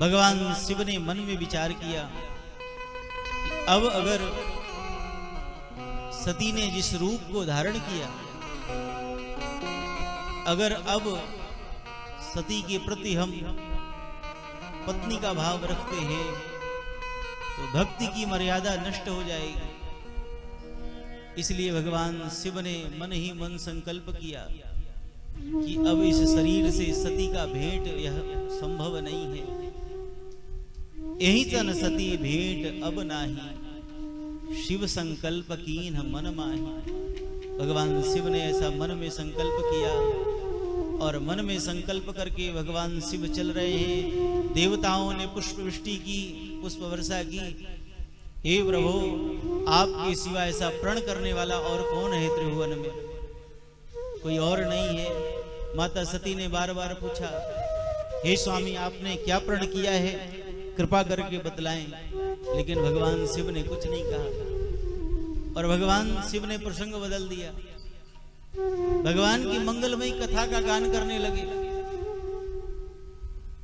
भगवान शिव ने मन में विचार किया कि अब अगर सती ने जिस रूप को धारण किया, अगर अब सती के प्रति हम पत्नी का भाव रखते हैं तो भक्ति की मर्यादा नष्ट हो जाएगी। इसलिए भगवान शिव ने मन ही मन संकल्प किया कि अब इस शरीर से सती का भेंट यह संभव नहीं है। यही तन सती भेंट अब नाही, शिव संकल्प कीन मन माही। भगवान शिव ने ऐसा मन में संकल्प किया और मन में संकल्प करके भगवान शिव चल रहे हैं। देवताओं ने पुष्प वृष्टि की, पुष्प वर्षा की। हे प्रभु, आपके सिवा ऐसा प्रण करने वाला और कौन है त्रिभुवन में? कोई और नहीं है। माता सती ने बार बार पूछा, हे स्वामी, आपने क्या प्रण किया है, कृपा करके बतलाएं। लेकिन भगवान शिव ने कुछ नहीं कहा और भगवान शिव ने प्रसंग बदल दिया। भगवान की मंगलमयी कथा का गान करने लगे।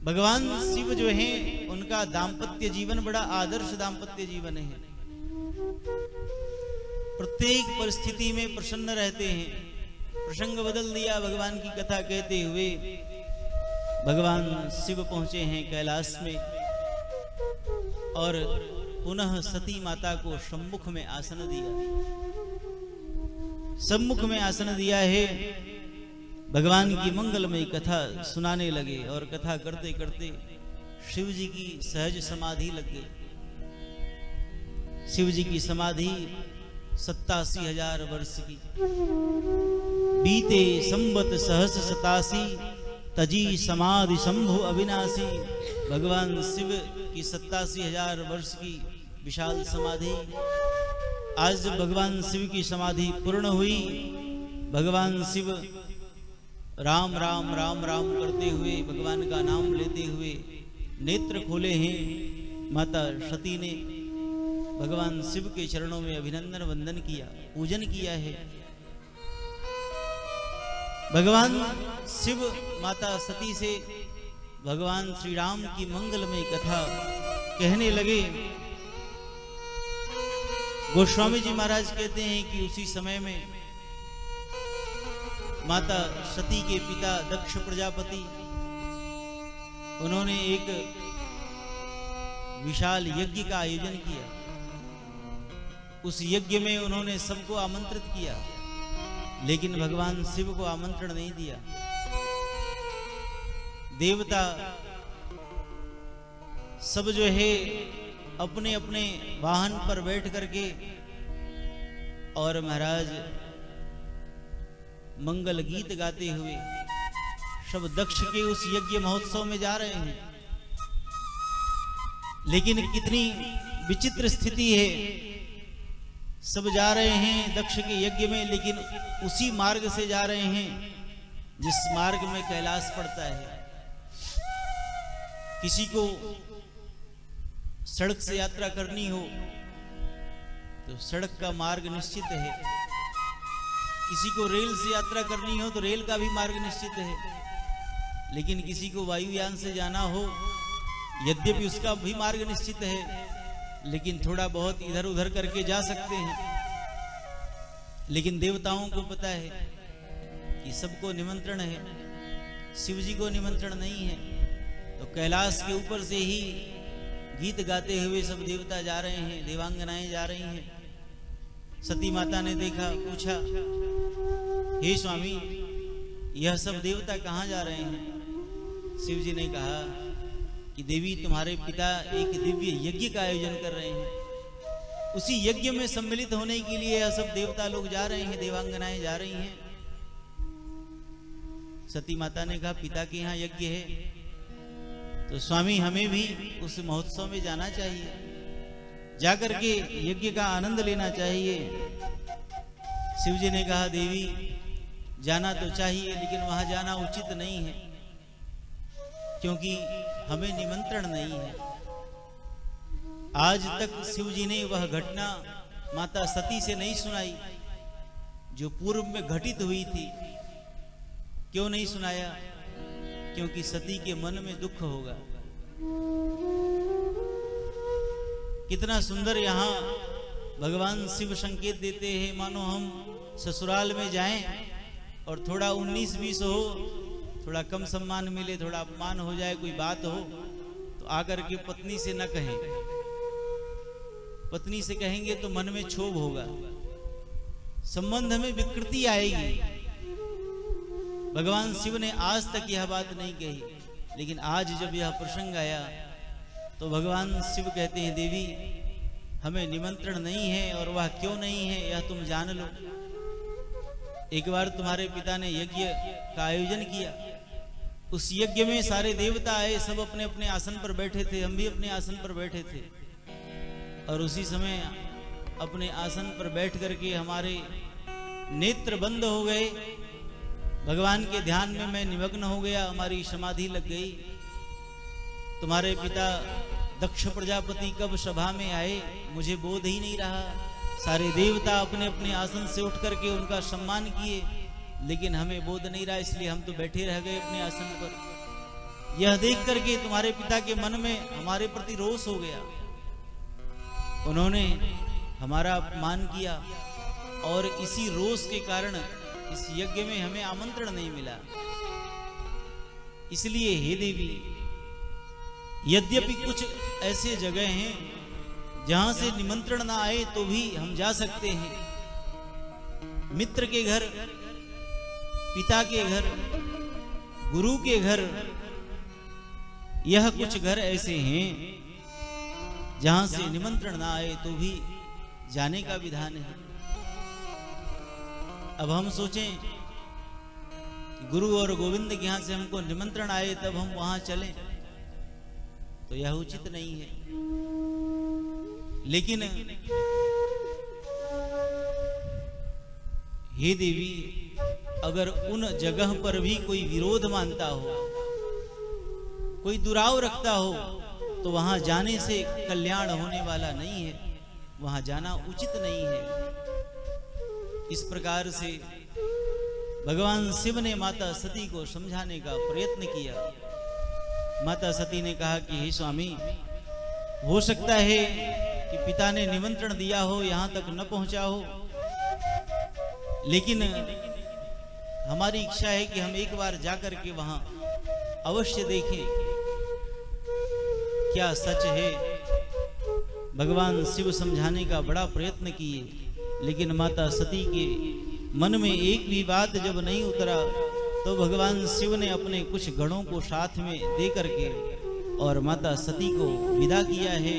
भगवान शिव जो हैं, उनका दाम्पत्य जीवन बड़ा आदर्श दाम्पत्य जीवन है। प्रत्येक परिस्थिति में प्रसन्न रहते हैं। प्रसंग बदल दिया भगवान की कथा कहते हुए। भगवान शिव पहुंचे हैं कैलाश में और पुनः सती माता को सम्मुख में आसन दिया। सम्मुख में आसन दिया है। भगवान की मंगलमयी कथा सुनाने लगे और कथा करते करते शिव जी की सहज समाधि लग गई। शिव जी की समाधि 87,000 वर्ष की। बीते संबत सहस 87, तजी समाधि शंभु अविनाशी। भगवान शिव की 87,000 वर्ष की विशाल समाधि। आज जब भगवान शिव की समाधि पूर्ण हुई, भगवान शिव राम राम राम राम करते हुए, भगवान का नाम लेते हुए नेत्र खोले हैं। माता सती ने भगवान शिव के चरणों में अभिनंदन वंदन किया, पूजन किया है। भगवान शिव माता सती से भगवान श्री राम की मंगलमय कथा कहने लगे। गोस्वामी जी महाराज कहते हैं कि उसी समय में माता सती के पिता दक्ष प्रजापति, उन्होंने एक विशाल यज्ञ का आयोजन किया। उस यज्ञ में उन्होंने सबको आमंत्रित किया, लेकिन भगवान शिव को आमंत्रण नहीं दिया। देवता सब जो है अपने अपने वाहन पर बैठ करके और महाराज मंगल गीत गाते हुए सब दक्ष के उस यज्ञ महोत्सव में जा रहे हैं। लेकिन कितनी विचित्र स्थिति है। सब जा रहे हैं दक्ष के यज्ञ में, लेकिन उसी मार्ग से जा रहे हैं जिस मार्ग में कैलाश पड़ता है। किसी को सड़क से यात्रा करनी हो तो सड़क का मार्ग निश्चित है। किसी को रेल से यात्रा करनी हो तो रेल का भी मार्ग निश्चित है। लेकिन किसी को वायुयान से जाना हो, यद्यपि उसका भी मार्ग निश्चित है, लेकिन थोड़ा बहुत इधर उधर करके जा सकते हैं। लेकिन देवताओं को पता है कि सबको निमंत्रण है, शिव जी को निमंत्रण नहीं है। तो कैलाश के ऊपर से ही गीत गाते हुए सब देवता जा रहे हैं, देवांगनाएं जा रही हैं। सती माता ने देखा, पूछा, हे स्वामी, यह सब देवता कहाँ जा रहे हैं? शिव जी ने कहा कि देवी, तुम्हारे पिता एक दिव्य यज्ञ का आयोजन कर रहे हैं। उसी यज्ञ में सम्मिलित होने के लिए यह सब देवता लोग जा रहे हैं, देवांगनाएं जा रही हैं। सती माता ने कहा, पिता के यहाँ यज्ञ है तो स्वामी हमें भी उस महोत्सव में जाना चाहिए, जाकर के यज्ञ का आनंद लेना चाहिए। शिव जी ने कहा, देवी, जाना तो चाहिए, लेकिन वहां जाना उचित नहीं है, क्योंकि हमें निमंत्रण नहीं है। आज तक शिव जी ने वह घटना माता सती से नहीं सुनाई जो पूर्व में घटित हुई थी। क्यों नहीं सुनाया? क्योंकि सती के मन में दुख होगा। कितना सुंदर यहाँ भगवान शिव संकेत देते हैं, मानो हम ससुराल में जाएं और थोड़ा 19-20 हो, थोड़ा कम सम्मान मिले, थोड़ा अपमान हो जाए, कोई बात हो तो आकर के पत्नी से न कहें। पत्नी से कहेंगे तो मन में क्षोभ होगा, संबंध में विकृति आएगी। भगवान शिव ने आज तक यह बात नहीं कही, लेकिन आज जब यह प्रसंग आया तो भगवान शिव कहते हैं, देवी हमें निमंत्रण नहीं है, और वह क्यों नहीं है यह तुम जान लो। एक बार तुम्हारे पिता ने यज्ञ का आयोजन किया, उस यज्ञ में सारे देवता आए, सब अपने अपने आसन पर बैठे थे, हम भी अपने आसन पर बैठे थे, और उसी समय अपने आसन पर बैठ करके हमारे नेत्र बंद हो गए, भगवान के ध्यान में मैं निमग्न हो गया, हमारी समाधि लग गई। तुम्हारे पिता दक्ष प्रजापति कब सभा में आए मुझे बोध ही नहीं रहा, सारे देवता अपने अपने आसन से उठ करके उनका सम्मान किए, लेकिन हमें बोध नहीं रहा, इसलिए हम तो बैठे रह गए अपने आसन पर। यह देख करके तुम्हारे पिता के मन में हमारे प्रति रोष हो गया, उन्होंने हमारा अपमान किया, और इसी रोष के कारण इस यज्ञ में हमें आमंत्रण नहीं मिला। इसलिए हे देवी, यद्यपि कुछ ऐसे जगह हैं जहां से निमंत्रण ना आए तो भी हम जा सकते हैं। मित्र के घर, पिता के घर, गुरु के घर, यह कुछ घर ऐसे हैं जहां से निमंत्रण ना आए तो भी जाने का विधान है। अब हम सोचें कि गुरु और गोविंद के यहां से हमको निमंत्रण आए तब हम वहां चलें, तो यह उचित नहीं है। लेकिन हे देवी, अगर उन जगह पर भी कोई विरोध मानता हो, कोई दुराव रखता हो, तो वहां जाने से कल्याण होने वाला नहीं है, वहां जाना उचित नहीं है। इस प्रकार से भगवान शिव ने माता सती को समझाने का प्रयत्न किया। माता सती ने कहा कि हे स्वामी, हो सकता है कि पिता ने निमंत्रण दिया हो, यहां तक न पहुंचा हो, लेकिन हमारी इच्छा है कि हम एक बार जाकर के वहां अवश्य देखें क्या सच है। भगवान शिव समझाने का बड़ा प्रयत्न किए, लेकिन माता सती के मन में एक भी बात जब नहीं उतरा, तो भगवान शिव ने अपने कुछ गणों को साथ में दे करके और माता सती को विदा किया है।